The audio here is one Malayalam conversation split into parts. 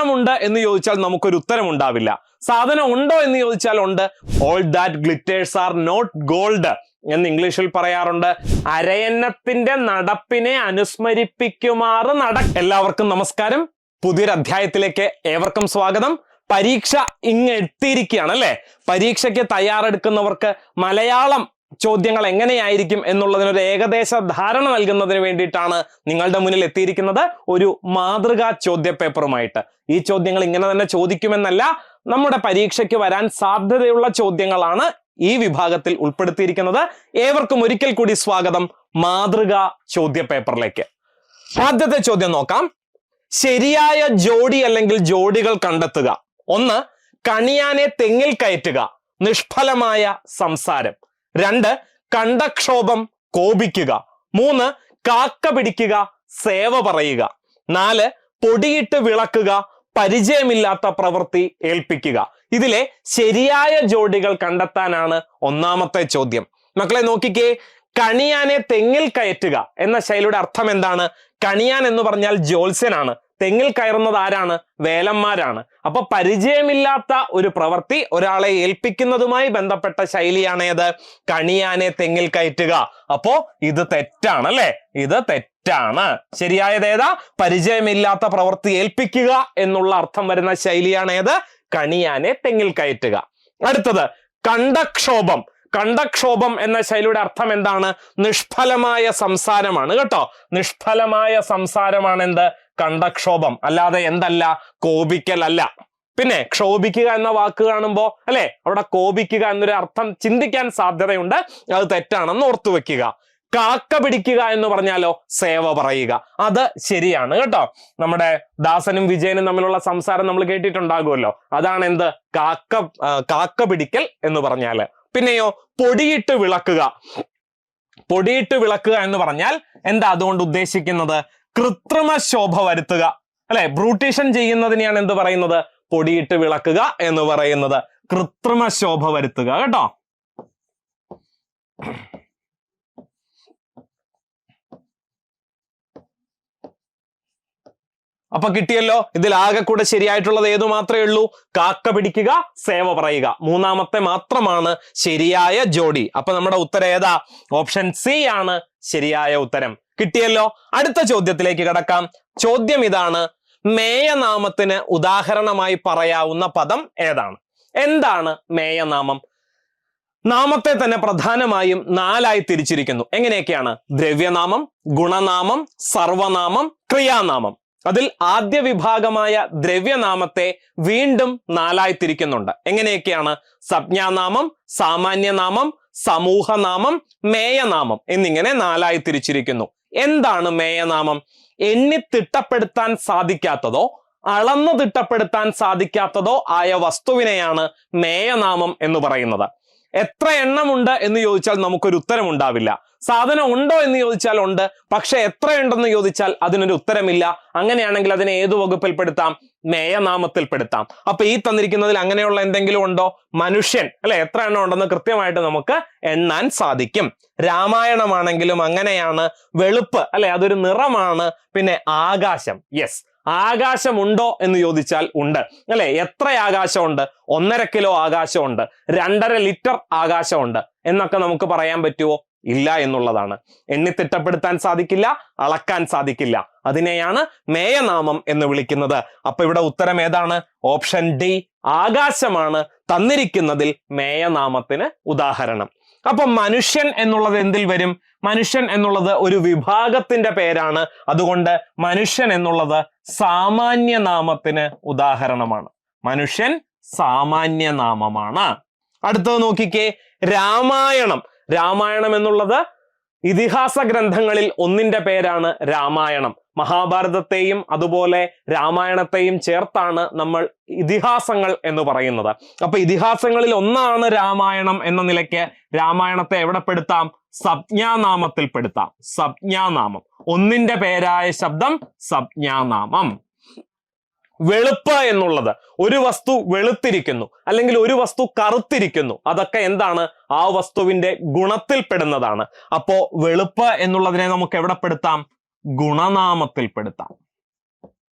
എണ്ണമുണ്ട് എന്ന് ചോദിച്ചാൽ നമുക്കൊരു ഉത്തരം ഉണ്ടാവില്ല. സാധനം ഉണ്ടോ എന്ന് ചോദിച്ചാൽ ഉണ്ട്. All that glitters are not gold എന്ന് ഇംഗ്ലീഷിൽ പറയാറുണ്ട്. അരയന്നത്തിന്റെ നടപ്പിനെ അനുസ്മരിപ്പിക്കുമാറ് എല്ലാവർക്കും നമസ്കാരം. പുതിയൊരു അധ്യായത്തിലേക്ക് ഏവർക്കും സ്വാഗതം. പരീക്ഷ ഇങ്ങ് എത്തിയിരിക്കുകയാണ് അല്ലെ. പരീക്ഷയ്ക്ക് തയ്യാറെടുക്കുന്നവർക്ക് മലയാളം ചോദ്യങ്ങൾ എങ്ങനെയായിരിക്കും എന്നുള്ളതിനൊരു ഏകദേശ ധാരണ നൽകുന്നതിന് വേണ്ടിയിട്ടാണ് നിങ്ങളുടെ മുന്നിൽ എത്തിയിരിക്കുന്നത് ഒരു മാതൃകാ ചോദ്യ പേപ്പറുമായിട്ട്. ഈ ചോദ്യങ്ങൾ ഇങ്ങനെ തന്നെ ചോദിക്കുമെന്നല്ല, നമ്മുടെ പരീക്ഷയ്ക്ക് വരാൻ സാധ്യതയുള്ള ചോദ്യങ്ങളാണ് ഈ വിഭാഗത്തിൽ ഉൾപ്പെടുത്തിയിരിക്കുന്നത്. ഏവർക്കും ഒരിക്കൽ കൂടി സ്വാഗതം മാതൃകാ ചോദ്യ പേപ്പറിലേക്ക്. ആദ്യത്തെ ചോദ്യം നോക്കാം. ശരിയായ ജോഡി അല്ലെങ്കിൽ ജോഡികൾ കണ്ടെത്തുക. 1. കണിയാനെ തെങ്ങിൽ കയറ്റുക, നിഷ്ഫലമായ സംസാരം. 2. കണ്ടക്ഷോഭം, കോപിക്കുക. 3. കാക്ക പിടിക്കുക, സേവ പറയുക. 4. പൊടിയിട്ട് വിളക്കുക, പരിചയമില്ലാത്ത പ്രവൃത്തി ഏൽപ്പിക്കുക. ഇതിലെ ശരിയായ ജോഡികൾ കണ്ടെത്താനാണ് ഒന്നാമത്തെ ചോദ്യം. മക്കളെ നോക്കിക്കേ, കണിയാനെ തെങ്ങിൽ കയറ്റുക എന്ന ശൈലിയുടെ അർത്ഥം എന്താണ്? കണിയാൻ എന്ന് പറഞ്ഞാൽ ജ്യോത്സ്യനാണ്. തെങ്ങിൽ കയറുന്നത് ആരാണ്? വേലന്മാരാണ്. അപ്പൊ പരിചയമില്ലാത്ത ഒരു പ്രവൃത്തി ഒരാളെ ഏൽപ്പിക്കുന്നതുമായി ബന്ധപ്പെട്ട ശൈലിയാണ് ഏത്? കണിയാനെ തെങ്ങിൽ കയറ്റുക. അപ്പോ ഇത് തെറ്റാണ് അല്ലെ, ഇത് തെറ്റാണ്. ശരിയായത് ഏതാ? പരിചയമില്ലാത്ത പ്രവൃത്തി ഏൽപ്പിക്കുക എന്നുള്ള അർത്ഥം വരുന്ന ശൈലിയാണ് ഏത്? കണിയാനെ തെങ്ങിൽ കയറ്റുക. അടുത്തത് കണ്ടക്ഷോഭം. കണ്ടക്ഷോഭം എന്ന ശൈലിയുടെ അർത്ഥം എന്താണ്? നിഷ്ഫലമായ സംസാരമാണ് കേട്ടോ. നിഷ്ഫലമായ സംസാരമാണ് എന്ത്? കണ്ടക്ഷോഭം. അല്ലാതെ എന്തല്ല? കോപിക്കലല്ല. പിന്നെ ക്ഷോഭിക്കുക എന്ന വാക്ക് കാണുമ്പോ അല്ലെ, അവിടെ കോപിക്കുക എന്നൊരു അർത്ഥം ചിന്തിക്കാൻ സാധ്യതയുണ്ട്. അത് തെറ്റാണെന്ന് ഓർത്തു വെക്കുക. കാക്ക പിടിക്കുക എന്ന് പറഞ്ഞാലോ? സേവ പറയുക. അത് ശരിയാണ് കേട്ടോ. നമ്മുടെ ദാസനും വിജയനും തമ്മിലുള്ള സംസാരം നമ്മൾ കേട്ടിട്ടുണ്ടാകുമല്ലോ. അതാണ് എന്ത്? കാക്ക പിടിക്കൽ എന്ന് പറഞ്ഞാല്. പിന്നെയോ പൊടിയിട്ട് വിളക്കുക. പൊടിയിട്ട് വിളക്കുക എന്ന് പറഞ്ഞാൽ എന്താ അതുകൊണ്ട് ഉദ്ദേശിക്കുന്നത്? കൃത്രിമ ശോഭ വരുത്തുക അല്ലെ. ബ്രൂട്ടീഷൻ ചെയ്യുന്നതിനെയാണ് എന്ത് പറയുന്നത്? പൊടിയിട്ട് വിളക്കുക എന്ന് പറയുന്നത്. കൃത്രിമ ശോഭ വരുത്തുക കേട്ടോ. അപ്പൊ കിട്ടിയല്ലോ. ഇതിൽ ആകെ കൂടെ ശരിയായിട്ടുള്ളത് ഏതു മാത്രമേ ഉള്ളൂ? കാക്ക പിടിക്കുക, സേവ പറയുക. മൂന്നാമത്തെ മാത്രമാണ് ശരിയായ ജോഡി. അപ്പൊ നമ്മുടെ ഉത്തരം ഏതാ? ഓപ്ഷൻ സി ആണ് ശരിയായ ഉത്തരം. കിട്ടിയല്ലോ. അടുത്ത ചോദ്യത്തിലേക്ക് കടക്കാം. ചോദ്യം ഇതാണ്: മേയനാമത്തിന് ഉദാഹരണമായി പറയാവുന്ന പദം ഏതാണ്? എന്താണ് മേയനാമം? നാമത്തെ തന്നെ പ്രധാനമായും 4ആയി തിരിച്ചിരിക്കുന്നു. എങ്ങനെയൊക്കെയാണ്? ദ്രവ്യനാമം, ഗുണനാമം, സർവനാമം, ക്രിയാനാമം. അതിൽ ആദ്യ വിഭാഗമായ ദ്രവ്യനാമത്തെ വീണ്ടും 4ആയി തിരിക്കുന്നുണ്ട്. എങ്ങനെയൊക്കെയാണ്? സംജ്ഞാനാമം, സാമാന്യനാമം, സമൂഹനാമം, മേയനാമം എന്നിങ്ങനെ 4ആയി തിരിച്ചിരിക്കുന്നു. എന്താണ് മേയനാമം? എണ്ണി തിട്ടപ്പെടുത്താൻ സാധിക്കാത്തതോ അളന്നു തിട്ടപ്പെടുത്താൻ സാധിക്കാത്തതോ ആയ വസ്തുവിനെയാണ് മേയനാമം എന്ന് പറയുന്നത്. എത്ര എണ്ണമുണ്ട് എന്ന് ചോദിച്ചാൽ നമുക്കൊരു ഉത്തരം ഉണ്ടാവില്ല. സാധനം ഉണ്ടോ എന്ന് ചോദിച്ചാൽ ഉണ്ട്, പക്ഷെ എത്രയുണ്ടെന്ന് ചോദിച്ചാൽ അതിനൊരു ഉത്തരമില്ല. അങ്ങനെയാണെങ്കിൽ അതിനെ ഏതു വകുപ്പിൽപ്പെടുത്താം? മേയനാമത്തിൽപ്പെടുത്താം. അപ്പൊ ഈ തന്നിരിക്കുന്നതിൽ അങ്ങനെയുള്ള എന്തെങ്കിലും ഉണ്ടോ? മനുഷ്യൻ അല്ലെ, എത്ര എണ്ണം ഉണ്ടെന്ന് കൃത്യമായിട്ട് നമുക്ക് എണ്ണാൻ സാധിക്കും. രാമായണമാണെങ്കിലും അങ്ങനെയാണ്. വെളുപ്പ് അല്ലെ, അതൊരു നിറമാണ്. പിന്നെ ആകാശം, യെസ്, ആകാശമുണ്ടോ എന്ന് ചോദിച്ചാൽ ഉണ്ട് അല്ലെ. എത്ര ആകാശമുണ്ട്? 1.5 കിലോ ആകാശമുണ്ട്, 2.5 ലിറ്റർ ആകാശമുണ്ട് എന്നൊക്കെ നമുക്ക് പറയാൻ പറ്റുമോ? ഇല്ല എന്നുള്ളതാണ്. എണ്ണി തിട്ടപ്പെടുത്താൻ സാധിക്കില്ല, അളക്കാൻ സാധിക്കില്ല. അതിനെയാണ് മേയനാമം എന്ന് വിളിക്കുന്നത്. അപ്പൊ ഇവിടെ ഉത്തരം ഏതാണ്? ഓപ്ഷൻ ഡി, ആകാശമാണ് തന്നിരിക്കുന്നതിൽ മേയനാമത്തിന് ഉദാഹരണം. അപ്പൊ മനുഷ്യൻ എന്നുള്ളത് എന്തിൽ വരും? മനുഷ്യൻ എന്നുള്ളത് ഒരു വിഭാഗത്തിന്റെ പേരാണ്. അതുകൊണ്ട് മനുഷ്യൻ എന്നുള്ളത് സാമാന്യനാമത്തിന് ഉദാഹരണമാണ്. മനുഷ്യൻ സാമാന്യനാമമാണ്. അടുത്തത് നോക്കിക്കേ, രാമായണം. രാമായണം എന്നുള്ളത് ഇതിഹാസ ഗ്രന്ഥങ്ങളിൽ ഒന്നിന്റെ പേരാണ് രാമായണം. മഹാഭാരതത്തെയും അതുപോലെ രാമായണത്തെയും ചേർത്താണ് നമ്മൾ ഇതിഹാസങ്ങൾ എന്ന് പറയുന്നത്. അപ്പൊ ഇതിഹാസങ്ങളിൽ ഒന്നാണ് രാമായണം എന്ന നിലയ്ക്ക് രാമായണത്തെ എവിടെ പെടുത്താം? സംജ്ഞാനാമത്തിൽ പെടുത്താം. സംജ്ഞാനാമം, ഒന്നിന്റെ പേരായ ശബ്ദം സംജ്ഞാനാമം. വെളുപ്പ് എന്നുള്ളത് ഒരു വസ്തു വെളുത്തിരിക്കുന്നു അല്ലെങ്കിൽ ഒരു വസ്തു കറുത്തിരിക്കുന്നു, അതൊക്കെ എന്താണ്? ആ വസ്തുവിന്റെ ഗുണത്തിൽ പെടുന്നതാണ്. അപ്പോ വെളുപ്പ് എന്നുള്ളതിനെ നമുക്ക് എവിടെ പെടുത്താം? ഗുണനാമത്തിൽ പെടുത്താം.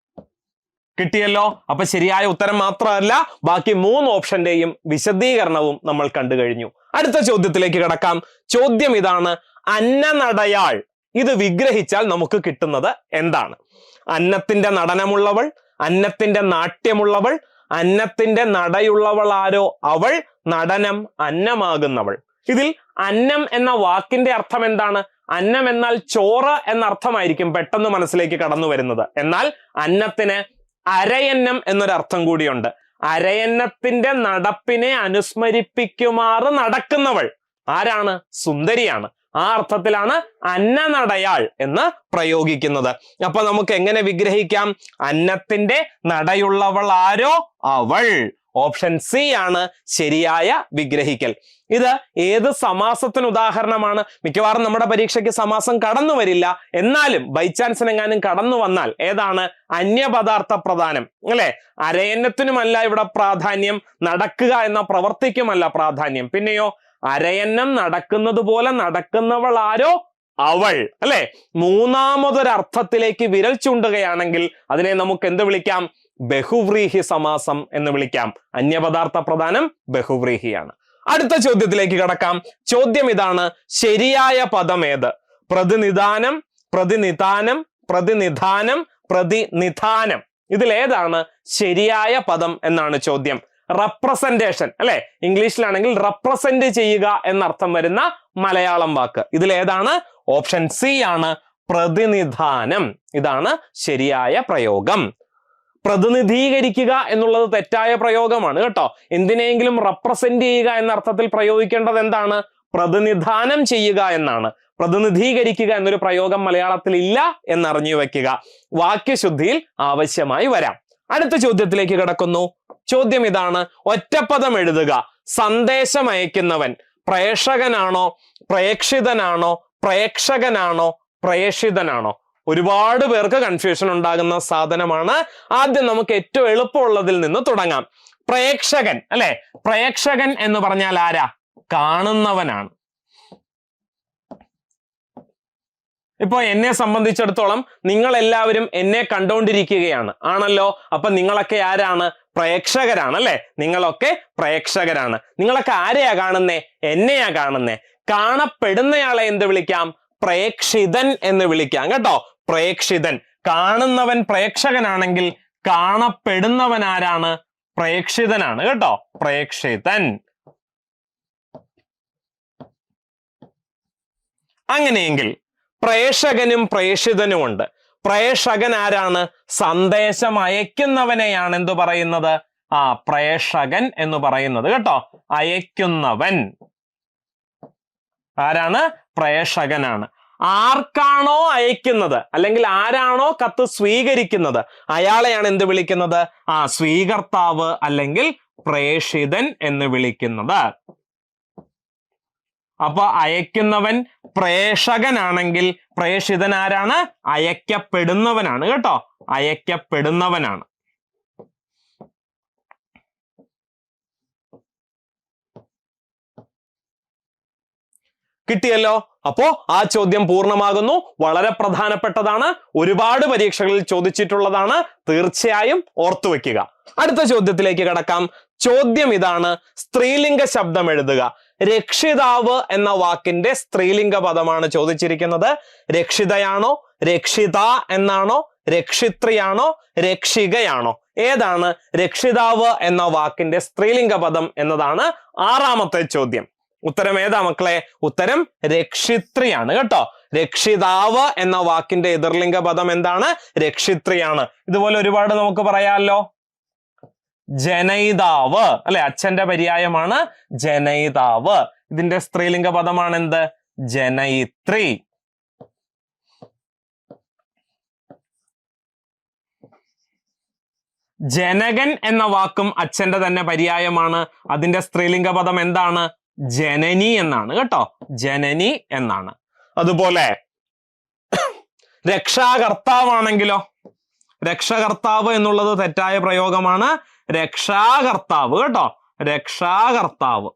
കിട്ടിയല്ലോ. അപ്പൊ ശരിയായ ഉത്തരം മാത്രമല്ല ബാക്കി 3 ഓപ്ഷന്റെയും വിശദീകരണവും നമ്മൾ കണ്ടു കഴിഞ്ഞു. അടുത്ത ചോദ്യത്തിലേക്ക് കടക്കാം. ചോദ്യം ഇതാണ്: അന്നനടയാൾ ഇത് വിഗ്രഹിച്ചാൽ നമുക്ക് കിട്ടുന്നത് എന്താണ്? അന്നത്തിന്റെ നടനമുള്ളവൾ, അന്നത്തിന്റെ നാട്യമുള്ളവൾ, അന്നത്തിന്റെ നടയുള്ളവൾ ആരോ അവൾ, നടനം അന്നമാകുന്നവൾ. ഇതിൽ അന്നം എന്ന വാക്കിന്റെ അർത്ഥം എന്താണ്? അന്നം എന്നാൽ ചോറ് എന്ന അർത്ഥമായിരിക്കും പെട്ടെന്ന് മനസ്സിലേക്ക് കടന്നു വരുന്നത്. എന്നാൽ അന്നത്തിന് അരയന്നം എന്നൊരർത്ഥം കൂടിയുണ്ട്. അരയന്നത്തിന്റെ നടപ്പിനെ അനുസ്മരിപ്പിക്കുമാറ് നടക്കുന്നവൾ ആരാണ്? സുന്ദരിയാണ്. ആ അർത്ഥത്തിലാണ് അന്നനടയാൾ എന്ന് പ്രയോഗിക്കുന്നത്. അപ്പൊ നമുക്ക് എങ്ങനെ വിഗ്രഹിക്കാം? അന്നത്തിന്റെ നടയുള്ളവൾ ആരോ അവൾ. ഓപ്ഷൻ സി ആണ് ശരിയായ വിഗ്രഹിക്കൽ. ഇത് ഏത് സമാസത്തിന് ഉദാഹരണമാണ്? മിക്കവാറും നമ്മുടെ പരീക്ഷയ്ക്ക് സമാസം കടന്നു വരില്ല, എന്നാലും ബൈ ചാൻസിനെങ്ങാനും കടന്നു വന്നാൽ ഏതാണ്? അന്യപദാർത്ഥ പ്രധാനം അല്ലെ? അരയന്നത്തിനുമല്ല ഇവിടെ പ്രാധാന്യം, നടക്കുക എന്ന പ്രവർത്തിക്കുമല്ല പ്രാധാന്യം. പിന്നെയോ അരയന്നം നടക്കുന്നത് പോലെ നടക്കുന്നവൾ ആരോ അവൾ അല്ലെ? മൂന്നാമതൊരർത്ഥത്തിലേക്ക് വിരൽ ചൂണ്ടുകയാണെങ്കിൽ അതിനെ നമുക്ക് എന്ത് വിളിക്കാം? ബഹുവ്രീഹി സമാസം എന്ന് വിളിക്കാം. അന്യപദാർത്ഥ പ്രധാനം ബഹുവ്രീഹിയാണ്. അടുത്ത ചോദ്യത്തിലേക്ക് കടക്കാം. ചോദ്യം ഇതാണ്: ശരിയായ പദം ഏത്? പ്രതിനിധാനം, പ്രതിനിധാനം, പ്രതിനിധാനം, പ്രതിനിധാനം. ഇതിലേതാണ് ശരിയായ പദം എന്നാണ് ചോദ്യം. റെപ്രസെന്റേഷൻ അല്ലെ? ഇംഗ്ലീഷിലാണെങ്കിൽ റെപ്രസെന്റ് ചെയ്യുക എന്നർത്ഥം വരുന്ന മലയാളം വാക്ക്. ഇതിലേതാണ്? ഓപ്ഷൻ സി ആണ് പ്രതിനിധാനം. ഇതാണ് ശരിയായ പ്രയോഗം. പ്രതിനിധീകരിക്കുക എന്നുള്ളത് തെറ്റായ പ്രയോഗമാണ് കേട്ടോ. എന്തിനെങ്കിലും റെപ്രസെന്റ് ചെയ്യുക എന്ന അർത്ഥത്തിൽ പ്രയോഗിക്കേണ്ടത് എന്താണ്? പ്രതിനിധാനം ചെയ്യുക എന്നാണ്. പ്രതിനിധീകരിക്കുക എന്നൊരു പ്രയോഗം മലയാളത്തിൽ ഇല്ല എന്നറിഞ്ഞു വെക്കുക. വാക്യശുദ്ധിയിൽ ആവശ്യമായി വരാം. അടുത്ത ചോദ്യത്തിലേക്ക് കടക്കുന്നു. ചോദ്യം ഇതാണ്: ഒറ്റപ്പദം എഴുതുക. സന്ദേശം അയക്കുന്നവൻ പ്രേക്ഷകനാണോ, പ്രേക്ഷിതനാണോ, പ്രേക്ഷകനാണോ, പ്രേഷിതനാണോ? ഒരുപാട് പേർക്ക് കൺഫ്യൂഷൻ ഉണ്ടാകുന്ന സാധനമാണ്. ആദ്യം നമുക്ക് ഏറ്റവും എളുപ്പമുള്ളതിൽ നിന്ന് തുടങ്ങാം. പ്രേക്ഷകൻ അല്ലെ? പ്രേക്ഷകൻ എന്ന് പറഞ്ഞാൽ ആരാ? കാണുന്നവനാണ്. ഇപ്പൊ എന്നെ സംബന്ധിച്ചിടത്തോളം നിങ്ങൾ എല്ലാവരും എന്നെ കണ്ടുകൊണ്ടിരിക്കുകയാണ് ആണല്ലോ. അപ്പൊ നിങ്ങളൊക്കെ ആരാണ്? പ്രേക്ഷകരാണ് അല്ലെ? നിങ്ങളൊക്കെ പ്രേക്ഷകരാണ്. നിങ്ങളൊക്കെ ആരെയാ കാണുന്നേ? എന്നെയാ കാണുന്നേ. കാണപ്പെടുന്നയാളെ എന്ത് വിളിക്കാം? പ്രേക്ഷിതൻ എന്ന് വിളിക്കാം കേട്ടോ. പ്രേക്ഷിതൻ. കാണുന്നവൻ പ്രേക്ഷകനാണെങ്കിൽ കാണപ്പെടുന്നവൻ ആരാണ്? പ്രേക്ഷിതനാണ് കേട്ടോ. പ്രേക്ഷിതൻ. അങ്ങനെയെങ്കിൽ പ്രേക്ഷകനും പ്രേക്ഷിതനും ഉണ്ട്. പ്രേക്ഷകൻ ആരാണ്? സന്ദേശം അയക്കുന്നവനെയാണ് എന്തു പറയുന്നത്? പ്രേക്ഷകൻ എന്ന് പറയുന്നത് കേട്ടോ. അയക്കുന്നവൻ ആരാണ്? പ്രേക്ഷകനാണ്. ആർക്കാണോ അയക്കുന്നത് അല്ലെങ്കിൽ ആരാണോ കത്ത് സ്വീകരിക്കുന്നത് അയാളെയാണ് എന്ത് വിളിക്കുന്നത്? സ്വീകർത്താവ് അല്ലെങ്കിൽ പ്രേക്ഷിതൻ എന്ന് വിളിക്കുന്നത്. അപ്പൊ അയക്കുന്നവൻ പ്രേക്ഷകനാണെങ്കിൽ പ്രേക്ഷിതൻ ആരാണ്? അയക്കപ്പെടുന്നവനാണ് കേട്ടോ. അയക്കപ്പെടുന്നവനാണ്. കിട്ടിയല്ലോ. അപ്പോ ആ ചോദ്യം പൂർണ്ണമാകുന്നു. വളരെ പ്രധാനപ്പെട്ടതാണ്. ഒരുപാട് പരീക്ഷകളിൽ ചോദിച്ചിട്ടുള്ളതാണ്. തീർച്ചയായും ഓർത്തുവെക്കുക. അടുത്ത ചോദ്യത്തിലേക്ക് കടക്കാം. ചോദ്യം ഇതാണ്: സ്ത്രീലിംഗ ശബ്ദം എഴുതുക. രക്ഷിതാവ് എന്ന വാക്കിന്റെ സ്ത്രീലിംഗ പദമാണ് ചോദിച്ചിരിക്കുന്നത്. രക്ഷിതയാണോ, രക്ഷിത എന്നാണോ, രക്ഷിത്രിയാണോ, രക്ഷികയാണോ? ഏതാണ് രക്ഷിതാവ് എന്ന വാക്കിന്റെ സ്ത്രീലിംഗ പദം എന്നതാണ് 6ാമത്തെ ചോദ്യം. ഉത്തരം ഏതാ മക്കളെ? ഉത്തരം രക്ഷിത്രിയാണ് കേട്ടോ. രക്ഷിതാവ് എന്ന വാക്കിന്റെ എതിർലിംഗ പദം എന്താണ്? രക്ഷിത്രിയാണ്. ഇതുപോലെ ഒരുപാട് നമുക്ക് പറയാമല്ലോ. ജനയിതാവ് അല്ലെ? അച്ഛന്റെ പര്യായമാണ് ജനയിതാവ്. ഇതിന്റെ സ്ത്രീലിംഗ പദമാണ് എന്ത്? ജനയിത്രി. ജനകൻ എന്ന വാക്കും അച്ഛന്റെ തന്നെ പര്യായമാണ്. അതിന്റെ സ്ത്രീലിംഗ പദം എന്താണ്? ജനനി എന്നാണ് കേട്ടോ. ജനനി എന്നാണ്. അതുപോലെ രക്ഷാകർത്താവാണെങ്കിലോ? രക്ഷകർത്താവ് എന്നുള്ളത് തെറ്റായ പ്രയോഗമാണ്. രക്ഷാകർത്താവ് കേട്ടോ. രക്ഷാകർത്താവ്.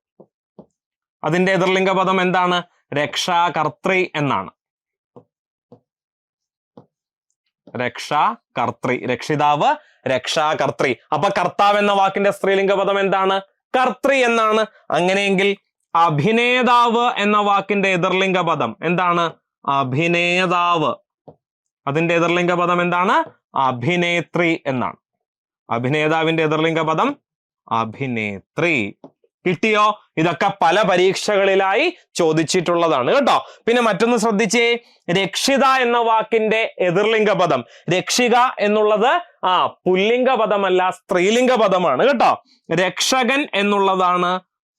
അതിന്റെ എതിർലിംഗ പദം എന്താണ്? രക്ഷാകർത്തൃ എന്നാണ്. രക്ഷാകർത്തൃ. രക്ഷിതാവ് രക്ഷാകർത്തൃ. അപ്പൊ കർത്താവ് എന്ന വാക്കിന്റെ സ്ത്രീലിംഗ പദം എന്താണ്? കർത്തൃ എന്നാണ്. അങ്ങനെയെങ്കിൽ അഭിനേതാവ് എന്ന വാക്കിന്റെ എതിർലിംഗ പദം എന്താണ്? അഭിനേതാവ്. അതിന്റെ എതിർലിംഗ പദം എന്താണ്? അഭിനേത്രി എന്നാണ്. അഭിനേതാവിന്റെ എതിർലിംഗ പദം അഭിനേത്രി. കിട്ടിയോ? ഇതൊക്കെ പല പരീക്ഷകളിലായി ചോദിച്ചിട്ടുള്ളതാണ് കേട്ടോ. പിന്നെ മറ്റൊന്ന് ശ്രദ്ധിച്ചേ, രക്ഷിത എന്ന വാക്കിന്റെ എതിർലിംഗ പദം. രക്ഷിക എന്നുള്ളത് പുല്ലിംഗ പദമല്ല, സ്ത്രീലിംഗ പദമാണ് കേട്ടോ. രക്ഷകൻ എന്നുള്ളതാണ്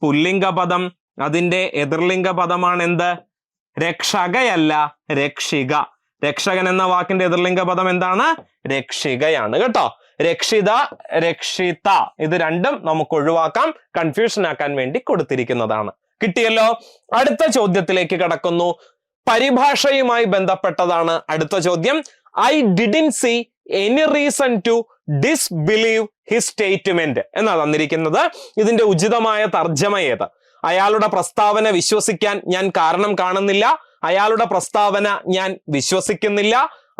പുല്ലിംഗ പദം. അതിന്റെ എതിർലിംഗ പദമാണ് എന്ത്? രക്ഷകയല്ല, രക്ഷിക. രക്ഷകൻ എന്ന വാക്കിന്റെ എതിർലിംഗ പദം എന്താണ്? രക്ഷികയാണ് കേട്ടോ. രക്ഷിത, രക്ഷിത ഇത് രണ്ടും നമുക്ക് ഒഴിവാക്കാം, കൺഫ്യൂഷൻ ആക്കാൻ വേണ്ടി കൊടുത്തിരിക്കുന്നതാണ്. കിട്ടിയല്ലോ. അടുത്ത ചോദ്യത്തിലേക്ക് കടക്കുന്നു. പരിഭാഷയുമായി ബന്ധപ്പെട്ടതാണ് അടുത്ത ചോദ്യം. I didn't see any reason to disbelieve his statement എന്നാ തന്നിരിക്കുന്നത്. ഇതിന്റെ ഉചിതമായ തർജ്ജമ ഏത്? അയാളുടെ പ്രസ്താവന വിശ്വസിക്കാൻ ഞാൻ കാരണം കാണുന്നില്ല, അയാളുടെ പ്രസ്താവന ഞാൻ വിശ്വസിക്കുന്നില്ല,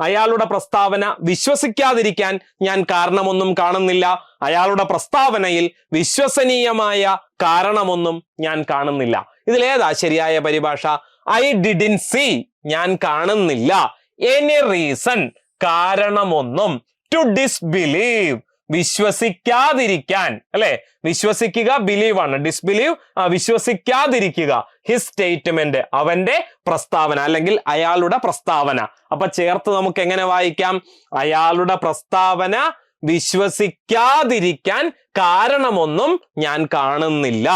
അയാളുടെ പ്രസ്താവന വിശ്വസിക്കാതിരിക്കാൻ ഞാൻ കാരണമൊന്നും കാണുന്നില്ല, അയാളുടെ പ്രസ്താവനയിൽ വിശ്വസനീയമായ കാരണമൊന്നും ഞാൻ കാണുന്നില്ല. ഇതിലേതാ ശരിയായ പരിഭാഷ? ഐ ഡിഡ്ന്റ് സീ ഞാൻ കാണുന്നില്ല, എനി റീസൺ കാരണമൊന്നും, ടു ഡിസ്ബിലീവ് വിശ്വസിക്കാതിരിക്കാൻ, അല്ലെ? വിശ്വസിക്കുക ബിലീവ് ആണ്, ഡിസ്ബിലീവ് വിശ്വസിക്കാതിരിക്കുക. ഹിസ് സ്റ്റേറ്റ്മെന്റ് അവന്റെ പ്രസ്താവന അല്ലെങ്കിൽ അയാളുടെ പ്രസ്താവന. അപ്പൊ ചേർത്ത് നമുക്ക് എങ്ങനെ വായിക്കാം? അയാളുടെ പ്രസ്താവന വിശ്വസിക്കാതിരിക്കാൻ കാരണമൊന്നും ഞാൻ കാണുന്നില്ല.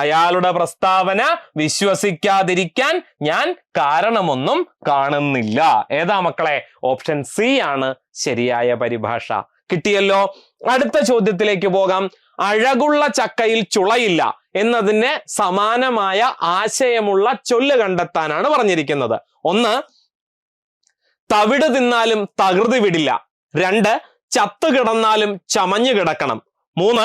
അയാളുടെ പ്രസ്താവന വിശ്വസിക്കാതിരിക്കാൻ ഞാൻ കാരണമൊന്നും കാണുന്നില്ല. ഏതാ മക്കളെ? ഓപ്ഷൻ സി ആണ് ശരിയായ പരിഭാഷ. കിട്ടിയല്ലോ. അടുത്ത ചോദ്യത്തിലേക്ക് പോകാം. അഴകുള്ള ചക്കയിൽ ചുളയില്ല എന്നതിന് സമാനമായ ആശയമുള്ള ചൊല്ല് കണ്ടെത്താനാണ് പറഞ്ഞിരിക്കുന്നത്. 1, തവിട് തിന്നാലും തകൃതി വിടില്ല. 2, ചത്തു കിടന്നാലും ചമഞ്ഞു കിടക്കണം. 3,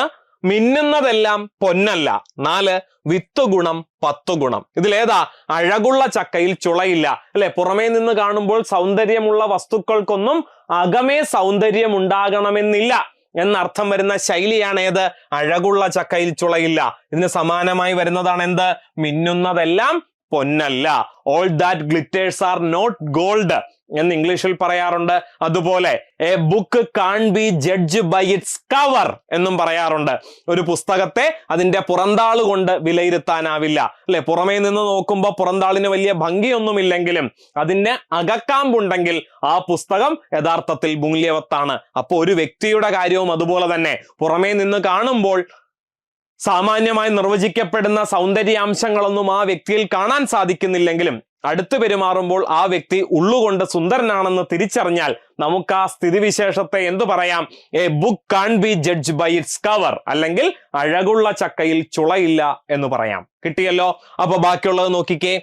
മിന്നുന്നതെല്ലാം പൊന്നല്ല. 4, വിത്തുഗുണം 10 ഗുണം. ഇതിലേതാ? അഴകുള്ള ചക്കയിൽ ചുളയില്ല, അല്ലെ? പുറമേ നിന്ന് കാണുമ്പോൾ സൗന്ദര്യമുള്ള വസ്തുക്കൾക്കൊന്നും അകമേ സൗന്ദര്യം ഉണ്ടാകണമെന്നില്ല എന്നർത്ഥം വരുന്ന ശൈലിയാണ് ഏത്? അഴകുള്ള ചക്കയിൽ ചുളയില്ല. ഇതിന് സമാനമായി വരുന്നതാണ് എന്ത്? മിന്നുന്നതെല്ലാം പൊന്നല്ല. All that glitters are not gold എന്ന് ഇംഗ്ലീഷിൽ പറയാറുണ്ട്. അതുപോലെ a book can't be judge by its cover എന്നും പറയാറുണ്ട്. ഒരു പുസ്തകത്തെ അതിന്റെ പുറന്താള് കൊണ്ട് വിലയിരുത്താനാവില്ല, അല്ലെ? പുറമേ നിന്ന് നോക്കുമ്പോൾ പുറന്താളിന് വലിയ ഭംഗിയൊന്നുമില്ലെങ്കിലും അതിന് അകക്കാമ്പുണ്ടെങ്കിൽ ആ പുസ്തകം യഥാർത്ഥത്തിൽ മൂല്യവത്താണ്. അപ്പൊ ഒരു വ്യക്തിയുടെ കാര്യവും അതുപോലെ തന്നെ. പുറമേ നിന്ന് കാണുമ്പോൾ സാമാന്യമായി നിർവചിക്കപ്പെടുന്ന സൗന്ദര്യാംശങ്ങളൊന്നും ആ വ്യക്തിയിൽ കാണാൻ സാധിക്കുന്നില്ലെങ്കിലും അടുത്ത് പെരുമാറുമ്പോൾ ആ വ്യക്തി ഉള്ളുകൊണ്ട് സുന്ദരനാണെന്ന് തിരിച്ചറിഞ്ഞാൽ നമുക്ക് ആ സ്ഥിതിവിശേഷത്തെ എന്തു പറയാം? A book can't be judge by its cover, അല്ലെങ്കിൽ അഴകുള്ള ചക്കയിൽ ചുളയില്ല എന്ന് പറയാം. കിട്ടിയല്ലോ. അപ്പൊ ബാക്കിയുള്ളത് നോക്കിക്കേ.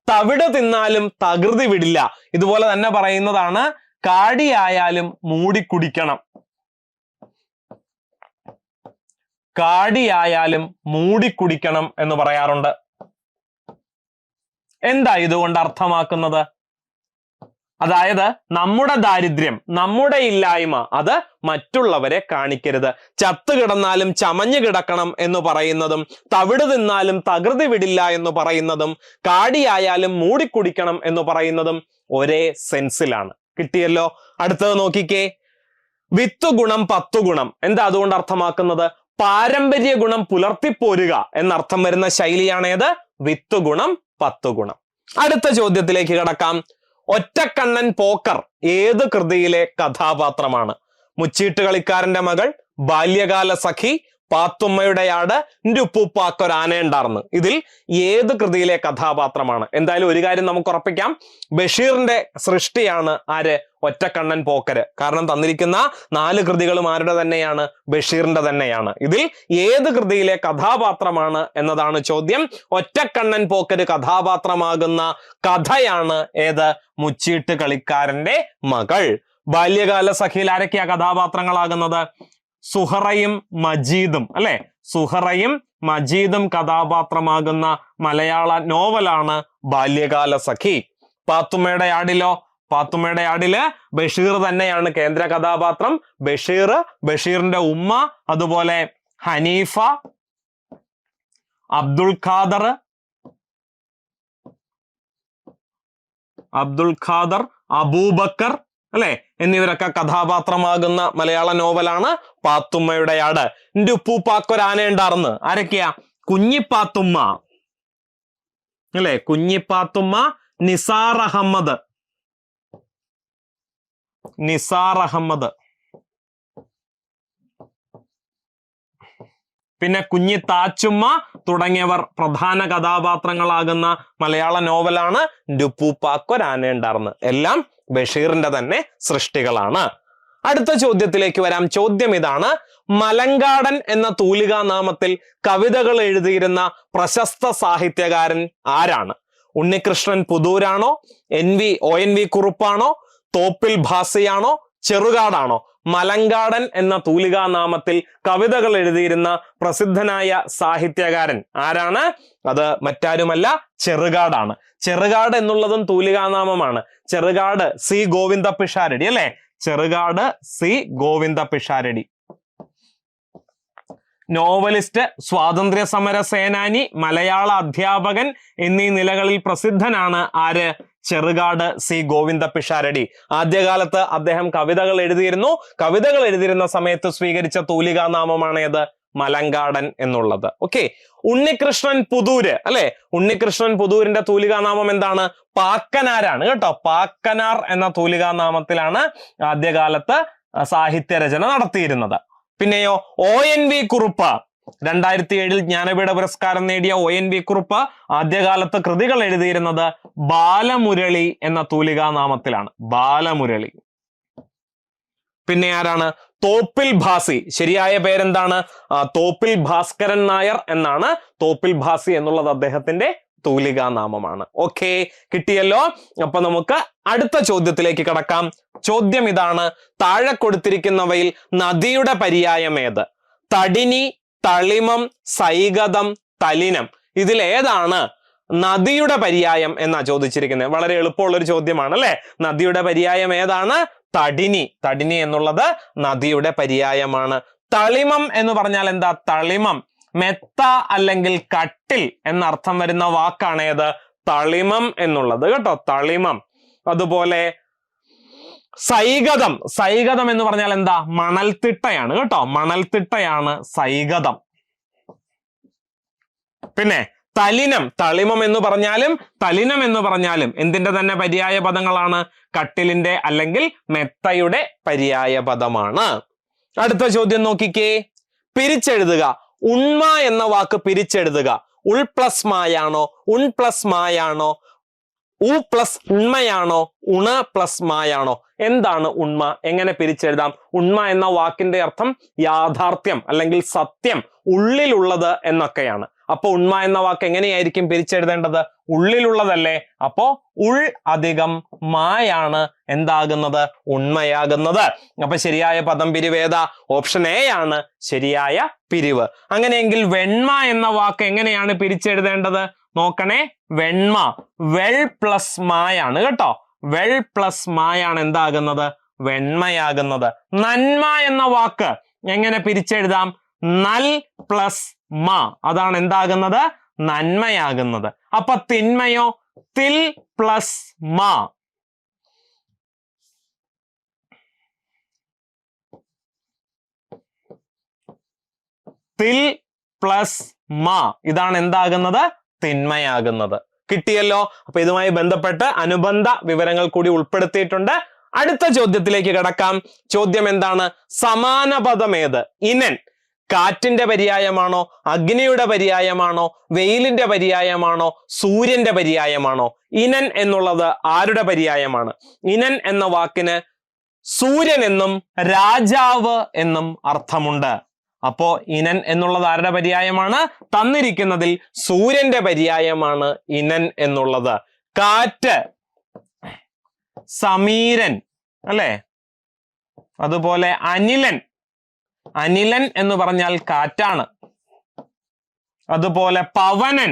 തവിട് തിന്നാലും തകൃതി വിടില്ല. ഇതുപോലെ തന്നെ പറയുന്നതാണ്. കാടിയായാലും മൂടിക്കുടിക്കണം. കാടിയായാലും മൂടിക്കുടിക്കണം എന്ന് പറയാറുണ്ട്. എന്താ ഇതുകൊണ്ട് അർത്ഥമാക്കുന്നത്? അതായത് നമ്മുടെ ദാരിദ്ര്യം, നമ്മുടെ ഇല്ലായ്മ അത് മറ്റുള്ളവരെ കാണിക്കരുത്. ചത്തു കിടന്നാലും ചമഞ്ഞു കിടക്കണം എന്ന് പറയുന്നതും തവിട് തിന്നാലും തകൃതി വിടില്ല എന്ന് പറയുന്നതും കാടിയായാലും മൂടിക്കുടിക്കണം എന്ന് പറയുന്നതും ഒരേ സെൻസിലാണ്. കിട്ടിയല്ലോ. അടുത്തത് നോക്കിക്കേ. വിത്തുഗുണം 10 ഗുണം. എന്താ അതുകൊണ്ട് അർത്ഥമാക്കുന്നത്? പാരമ്പര്യ ഗുണം പുലർത്തിപ്പോരുക എന്നർത്ഥം വരുന്ന ശൈലിയാണ് ഏത്? വിത്തുഗുണം 10 ഗുണം. അടുത്ത ചോദ്യത്തിലേക്ക് കടക്കാം. ഒറ്റക്കണ്ണൻ പോക്കർ ഏത് കൃതിയിലെ കഥാപാത്രമാണ്? മുച്ചീട്ട് കളിക്കാരന്റെ മകൾ, ബാല്യകാല സഖി, പാത്തുമ്മയുടെ ആട്, ഉപ്പൂപ്പാക്കൊരാനയുണ്ടാർന്ന്. ഇതിൽ ഏത് കൃതിയിലെ കഥാപാത്രമാണ്? എന്തായാലും ഒരു കാര്യം നമുക്ക് ഉറപ്പിക്കാം, ബഷീറിന്റെ സൃഷ്ടിയാണ് ആര്? ഒറ്റക്കണ്ണൻ പോക്കര്. കാരണം തന്നിരിക്കുന്ന 4 കൃതികളും ആരുടെ തന്നെയാണ്? ബഷീറിന്റെ തന്നെയാണ്. ഇതിൽ ഏത് കൃതിയിലെ കഥാപാത്രമാണ് എന്നതാണ് ചോദ്യം. ഒറ്റക്കണ്ണൻ പോക്കര് കഥാപാത്രമാകുന്ന കഥയാണ് ഏത്? മുച്ചീട്ട് കളിക്കാരന്റെ മകൾ. ബാല്യകാല സഖിയിൽ ആരൊക്കെയാ കഥാപാത്രങ്ങളാകുന്നത്? സുഹറയും മജീദും, അല്ലെ? സുഹറയും മജീദും കഥാപാത്രമാകുന്ന മലയാള നോവലാണ് ബാല്യകാല സഖി. പാത്തുമ്മയുടെ ആടിലോ? പാത്തുമ്മയുടെ ആടില് ബഷീർ തന്നെയാണ് കേന്ദ്ര കഥാപാത്രം. ബഷീറിന്റെ ഉമ്മ, അതുപോലെ ഹനീഫ, അബ്ദുൽ ഖാദർ, അബൂബക്കർ അല്ലെ, എന്നിവരൊക്കെ കഥാപാത്രമാകുന്ന മലയാള നോവലാണ് പാത്തുമ്മയുടെ ആട്. എന്റെ ഉപ്പൂപ്പാക്കൊരാനയുണ്ടാർന്ന്. ആരൊക്കെയാ? കുഞ്ഞിപ്പാത്തുമ്മ അല്ലെ, കുഞ്ഞിപ്പാത്തുമ്മ, നിസാർ അഹമ്മദ്, പിന്നെ കുഞ്ഞി താച്ചുമ്മ തുടങ്ങിയവർ പ്രധാന കഥാപാത്രങ്ങളാകുന്ന മലയാള നോവലാണ് ഉപ്പൂപ്പാക്കൊരാനയുണ്ടാർന്ന്. എല്ലാം ബഷീറിന്റെ തന്നെ സൃഷ്ടികളാണ്. അടുത്ത ചോദ്യത്തിലേക്ക് വരാം. ചോദ്യം ഇതാണ്: മലങ്കാടൻ എന്ന തൂലികാ നാമത്തിൽ കവിതകൾ എഴുതിയിരുന്ന പ്രശസ്ത സാഹിത്യകാരൻ ആരാണ്? ഉണ്ണികൃഷ്ണൻ പുതൂരാണോ, ONV കുറുപ്പാണോ, തോപ്പിൽ ഭാസിയാണോ, ചെറുകാടാണോ? മലങ്കാടൻ എന്ന തൂലികാ നാമത്തിൽ കവിതകൾ എഴുതിയിരുന്ന പ്രസിദ്ധനായ സാഹിത്യകാരൻ ആരാണ്? അത് മറ്റാരുമല്ല, ചെറുകാടാണ്. ചെറുകാട് എന്നുള്ളതും തൂലികാനാമമാണ്. ചെറുകാട് സി ഗോവിന്ദ പിഷാരടി അല്ലെ, ചെറുകാട് സി ഗോവിന്ദ പിഷാരടി. നോവലിസ്റ്റ്, സ്വാതന്ത്ര്യ സമര സേനാനി, മലയാള അധ്യാപകൻ എന്നീ നിലകളിൽ പ്രസിദ്ധനാണ് ആര്? ചെറുകാട് സി ഗോവിന്ദ പിഷാരടി. ആദ്യകാലത്ത് അദ്ദേഹം കവിതകൾ എഴുതിയിരുന്നു. കവിതകൾ എഴുതിയിരുന്ന സമയത്ത് സ്വീകരിച്ച തൂലികാ നാമമാണ് ഏത്? മലങ്കാടൻ എന്നുള്ളത്. ഓക്കെ. ഉണ്ണികൃഷ്ണൻ പുതൂര് അല്ലെ, ഉണ്ണികൃഷ്ണൻ പുതൂരിന്റെ തൂലികാ നാമം എന്താണ്? പാക്കനാരാണ് കേട്ടോ. പാക്കനാർ എന്ന തൂലികാ നാമത്തിലാണ് ആദ്യകാലത്ത് സാഹിത്യരചന നടത്തിയിരുന്നത്. പിന്നെയോ ONV കുറുപ്പ്, 2007 ജ്ഞാനപീഠ പുരസ്കാരം നേടിയ ONV കുറുപ്പ് ആദ്യകാലത്ത് കൃതികൾ എഴുതിയിരുന്നത് ബാലമുരളി എന്ന തൂലികാ നാമത്തിലാണ്. ബാലമുരളി. പിന്നെ ആരാണ്? തോപ്പിൽ ഭാസി. ശരിയായ പേരെന്താണ്? തോപ്പിൽ ഭാസ്കരൻ നായർ എന്നാണ്. തോപ്പിൽ ഭാസി എന്നുള്ളത് അദ്ദേഹത്തിന്റെ തൂലികാ നാമമാണ്. ഓക്കെ, കിട്ടിയല്ലോ. അപ്പൊ നമുക്ക് അടുത്ത ചോദ്യത്തിലേക്ക് കടക്കാം. ചോദ്യം ഇതാണ്: താഴെ കൊടുത്തിരിക്കുന്നവയിൽ നദിയുടെ പര്യായം ഏത്? തടിനി, തളിമം, സൈഗതം, തലിനം. ഇതിലേതാണ് നദിയുടെ പര്യായം എന്നാ ചോദിച്ചിരിക്കുന്നത്. വളരെ എളുപ്പമുള്ളൊരു ചോദ്യമാണ് അല്ലെ. നദിയുടെ പര്യായം ഏതാണ്? തടിനി. തടിനി എന്നുള്ളത് നദിയുടെ പര്യായമാണ്. തളിമം എന്ന് പറഞ്ഞാൽ എന്താ? തളിമം മെത്ത അല്ലെങ്കിൽ കട്ടിൽ എന്നർത്ഥം വരുന്ന വാക്കാണ് ഏത്? തളിമം എന്നുള്ളത് കേട്ടോ. തളിമം. അതുപോലെ സൈഗതം. സൈഗതം എന്ന് പറഞ്ഞാൽ എന്താ? മണൽത്തിട്ടയാണ് കേട്ടോ. മണൽത്തിട്ടയാണ് സൈഗതം. പിന്നെ തലിനം. തളിമം എന്ന് പറഞ്ഞാലും തലിനം എന്ന് പറഞ്ഞാലും എന്തിന്റെ തന്നെ പര്യായ പദങ്ങളാണ്? കട്ടിലിന്റെ അല്ലെങ്കിൽ മെത്തയുടെ പര്യായ പദമാണ്. അടുത്ത ചോദ്യം നോക്കിക്കേ. പിരിച്ചെഴുതുക. ഉണ്മ എന്ന വാക്ക് പിരിച്ചെഴുതുക. ഉൾ പ്ലസ് മായാണോ, ഉൺ പ്ലസ് മായാണോ, ഉ പ്ലസ് ഉണ്മയാണോ, ഉണ പ്ലസ് മായാണോ? എന്താണ് ഉണ്മ? എങ്ങനെ പിരിച്ചെഴുതാം? ഉണ്മ എന്ന വാക്കിന്റെ അർത്ഥം യാഥാർത്ഥ്യം അല്ലെങ്കിൽ സത്യം, ഉള്ളിലുള്ളത് എന്നൊക്കെയാണ്. അപ്പൊ ഉണ്മ എന്ന വാക്ക് എങ്ങനെയായിരിക്കും പിരിച്ചെഴുതേണ്ടത്? ഉള്ളിലുള്ളതല്ലേ. അപ്പോ ഉൾ അധികം മായാണ് എന്താകുന്നത്? ഉണ്മയാകുന്നത്. അപ്പൊ ശരിയായ പദം പിരിവേത? ഓപ്ഷൻ എ ആണ് ശരിയായ പിരിവ്. അങ്ങനെയെങ്കിൽ വെണ്മ എന്ന വാക്ക് എങ്ങനെയാണ് പിരിച്ചെഴുതേണ്ടത്? നോക്കണേ. വെണ്മ വെൾ പ്ലസ് മായാണ് കേട്ടോ. വെൾ പ്ലസ് മായാണ് എന്താകുന്നത്? വെണ്മയാകുന്നത്. നന്മ എന്ന വാക്ക് എങ്ങനെ പിരിച്ചെഴുതാം? നൽ പ്ലസ് മ, അതാണ് എന്താകുന്നത്? നന്മയാകുന്നത്. അപ്പൊ തിന്മയോ? തിൽ പ്ലസ് മ. തിൽ പ്ലസ് മ, ഇതാണ് എന്താകുന്നത്? തിന്മയാകുന്നത്. കിട്ടിയല്ലോ. അപ്പൊ ഇതുമായി ബന്ധപ്പെട്ട് അനുബന്ധ വിവരങ്ങൾ കൂടി ഉൾപ്പെടുത്തിയിട്ടുണ്ട്. അടുത്ത ചോദ്യത്തിലേക്ക് കടക്കാം. ചോദ്യം എന്താണ്? സമാന പദം ഏത്? ഇനൻ കാറ്റിന്റെ പര്യായമാണോ, അഗ്നിയുടെ പര്യായമാണോ, വെയിലിന്റെ പര്യായമാണോ, സൂര്യന്റെ പര്യായമാണോ? ഇനൻ എന്നുള്ളത് ആരുടെ പര്യായമാണ്? ഇനൻ എന്ന വാക്കിന് സൂര്യൻ എന്നും രാജാവ് എന്നും അർത്ഥമുണ്ട്. അപ്പോ ഇനൻ എന്നുള്ളത് ആരുടെ പര്യായമാണ്? തന്നിരിക്കുന്നതിൽ സൂര്യന്റെ പര്യായമാണ് ഇനൻ എന്നുള്ളത്. കാറ്റ് സമീരൻ അല്ലെ. അതുപോലെ അനിലൻ. അനിലൻ എന്ന് പറഞ്ഞാൽ കാറ്റാണ്. അതുപോലെ പവനൻ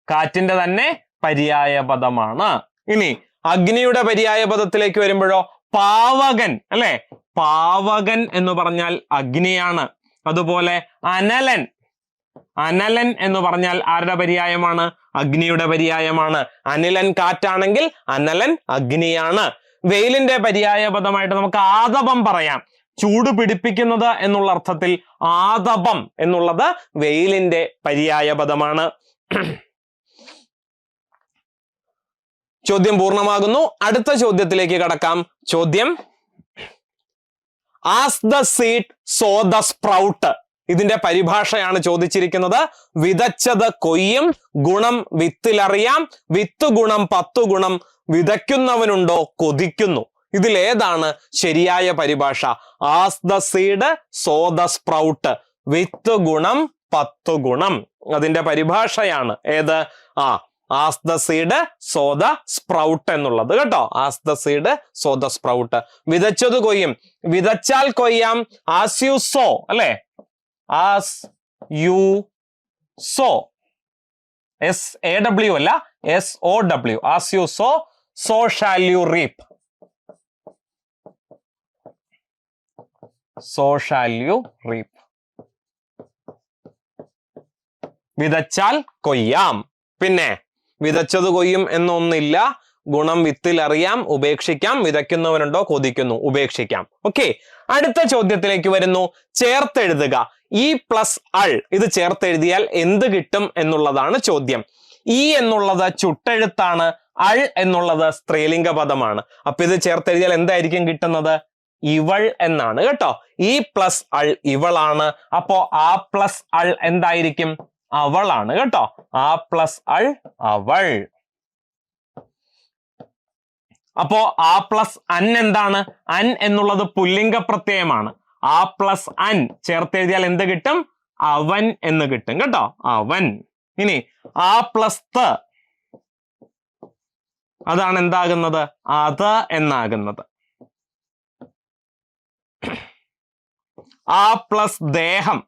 കാറ്റിന്റെ തന്നെ പര്യായ പദമാണ്. ഇനി അഗ്നിയുടെ പര്യായ പദത്തിലേക്ക് വരുമ്പോഴോ പാവകൻ, അല്ലെ? പാവകൻ എന്ന് പറഞ്ഞാൽ അഗ്നിയാണ്. അതുപോലെ അനലൻ, അനലൻ എന്ന് പറഞ്ഞാൽ ആരുടെ പര്യായമാണ്? അഗ്നിയുടെ പര്യായമാണ്. അനിലൻ കാറ്റാണെങ്കിൽ അനലൻ അഗ്നിയാണ്. വെയിലിന്റെ പര്യായ പദമായിട്ട് നമുക്ക് ആതപം പറയാം. ചൂട് പിടിപ്പിക്കുന്നത് എന്നുള്ള അർത്ഥത്തിൽ ആതപം എന്നുള്ളത് വെയിലിന്റെ പര്യായ പദമാണ്. ചോദ്യം പൂർണ്ണമാകുന്നു. അടുത്ത ചോദ്യത്തിലേക്ക് കടക്കാം. ചോദ്യം, as the seed so the sprout. ഇതിന്റെ പരിഭാഷയാണ് ചോദിച്ചിരിക്കുന്നത്. വിതച്ചത് കൊയ്യും, ഗുണം വിത്തിലറിയാം, വിത്ത് ഗുണം 10 ഗുണം, വിതയ്ക്കുന്നവനുണ്ടോ കൊതിക്കുന്നു. ഇതിലേതാണ് ശരിയായ പരിഭാഷ? As the seed so the sprout, വിത്ത് ഗുണം 10 ഗുണം. അതിന്റെ പരിഭാഷയാണ് ഏത്? As the seed so the sprout എന്നുള്ളത് കേട്ടോ. As the seed so the sprout. വിതച്ചത് കൊയ്യും, വിതച്ചാൽ കൊയ്യാം. ആസ് യു സോ, അല്ലെ? ആസ് യു സോ, SAW അല്ല, SOW. As you sow, so shall you reap. So shall you reap. വിതച്ചാൽ കൊയ്യാം. പിന്നെ വിതച്ചത് കൊയ്യും എന്നൊന്നില്ല. ഗുണം വിത്തിൽ അറിയാം, ഉപേക്ഷിക്കാം. വിതയ്ക്കുന്നവനുണ്ടോ കൊതിക്കുന്നു, ഉപേക്ഷിക്കാം. ഓക്കെ, അടുത്ത ചോദ്യത്തിലേക്ക് വരുന്നു. ചേർത്തെഴുതുക. ഈ പ്ലസ് അൾ, ഇത് ചേർത്തെഴുതിയാൽ എന്ത് കിട്ടും എന്നുള്ളതാണ് ചോദ്യം. ഈ എന്നുള്ളത് ചുട്ടെഴുത്താണ്, അൾ എന്നുള്ളത് സ്ത്രീലിംഗ പദമാണ്. അപ്പൊ ഇത് ചേർത്തെഴുതിയാൽ എന്തായിരിക്കും കിട്ടുന്നത്? ഇവൾ എന്നാണ് കേട്ടോ. ഈ പ്ലസ് അൾ ഇവളാണ്. അപ്പോ ആ പ്ലസ് അൾ എന്തായിരിക്കും? അവളാണ് കേട്ടോ. ആ പ്ലസ് അൾ അവൾ. അപ്പോ ആ പ്ലസ് അൻ എന്താണ്? അൻ എന്നുള്ളത് പുല്ലിംഗ പ്രത്യയമാണ്. ആ പ്ലസ് അൻ ചേർത്തെഴുതിയാൽ എന്ത് കിട്ടും? അവൻ എന്ന് കിട്ടും കേട്ടോ. അവൻ. ഇനി ആ പ്ലസ് ത, അതാണ് എന്താകുന്നത്? അത് എന്നാകുന്നത്. ആ പ്ലസ് ദേഹം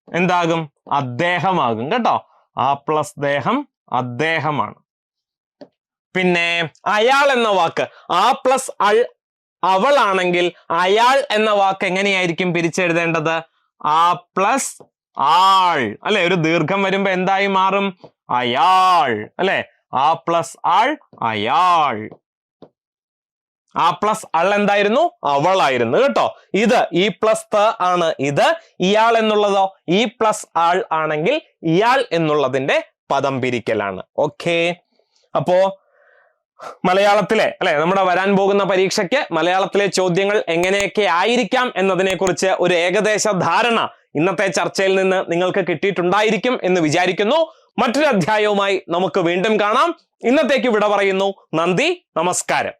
എന്താകും? അദ്ദേഹമാകും കേട്ടോ. ആ പ്ലസ് ദേഹം അദ്ദേഹമാണ്. പിന്നെ അയാൾ എന്ന വാക്ക്, ആ പ്ലസ് അൾ അവളാണെങ്കിൽ അയാൾ എന്ന വാക്ക് എങ്ങനെയായിരിക്കും പിരിച്ചെഴുതേണ്ടത്? ആ പ്ലസ് ആൾ, അല്ലെ? ഒരു ദീർഘം വരുമ്പോ എന്തായി മാറും? അയാൾ, അല്ലെ? ആ പ്ലസ് ആൾ അയാൾ. ആ പ്ലസ് അൾ എന്തായിരുന്നു? അവളായിരുന്നു കേട്ടോ. ഇത് ഈ പ്ലസ് ത ആണ്. ഇത് ഇയാൾ എന്നുള്ളതോ? ഈ പ്ലസ് ആൾ ആണെങ്കിൽ ഇയാൾ എന്നുള്ളതിന്റെ പദം പിരിക്കലാണ്. ഓക്കെ, അപ്പോ മലയാളത്തിലെ, അല്ലെ, നമ്മുടെ വരാൻ പോകുന്ന പരീക്ഷയ്ക്ക് മലയാളത്തിലെ ചോദ്യങ്ങൾ എങ്ങനെയൊക്കെ ആയിരിക്കാം എന്നതിനെ കുറിച്ച് ഒരു ഏകദേശ ധാരണ ഇന്നത്തെ ചർച്ചയിൽ നിന്ന് നിങ്ങൾക്ക് കിട്ടിയിട്ടുണ്ടായിരിക്കും എന്ന് വിചാരിക്കുന്നു. മറ്റൊരു അധ്യായവുമായി നമുക്ക് വീണ്ടും കാണാം. ഇന്നത്തേക്ക് വിട പറയുന്നു. നന്ദി, നമസ്കാരം.